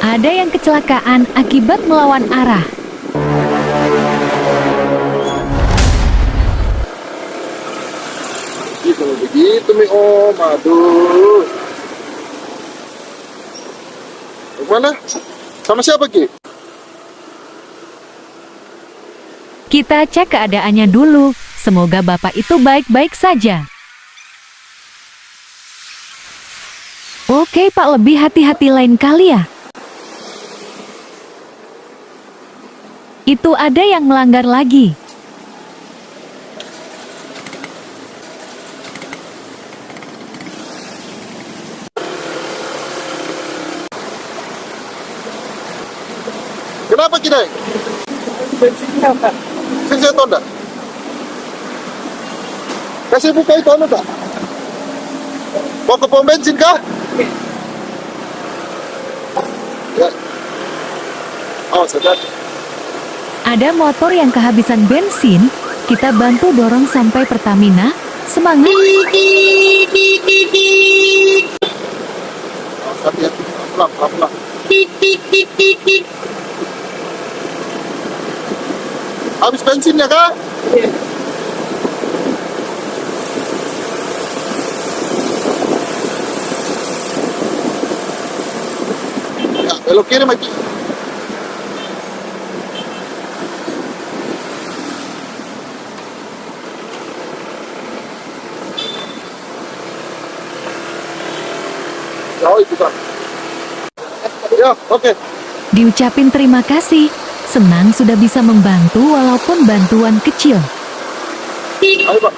Ada yang kecelakaan akibat melawan arah. Kalau begitu nih Om, aduh. Mana? Sama siapa Ki? Kita cek keadaannya dulu. Semoga Bapak itu baik-baik saja. Oke Pak, lebih hati-hati lain kali ya. Itu ada yang melanggar lagi. Kenapa Ki Dai? Bensinnya Pak. Saya tahu enggak? Kasih buka itu anu tak? Mau ke pom bensin kah? Ya. Oh, sedap. Ada motor yang kehabisan bensin. Kita bantu dorong sampai Pertamina. Semangat! Hati-hati, pelan-pelan. Habis bensinnya kah? Iya. Ya, belok kiri lagi. Jauh itu kan. Ya, oke. Diucapin terima kasih. Senang sudah bisa membantu walaupun bantuan kecil. Ayo Pak.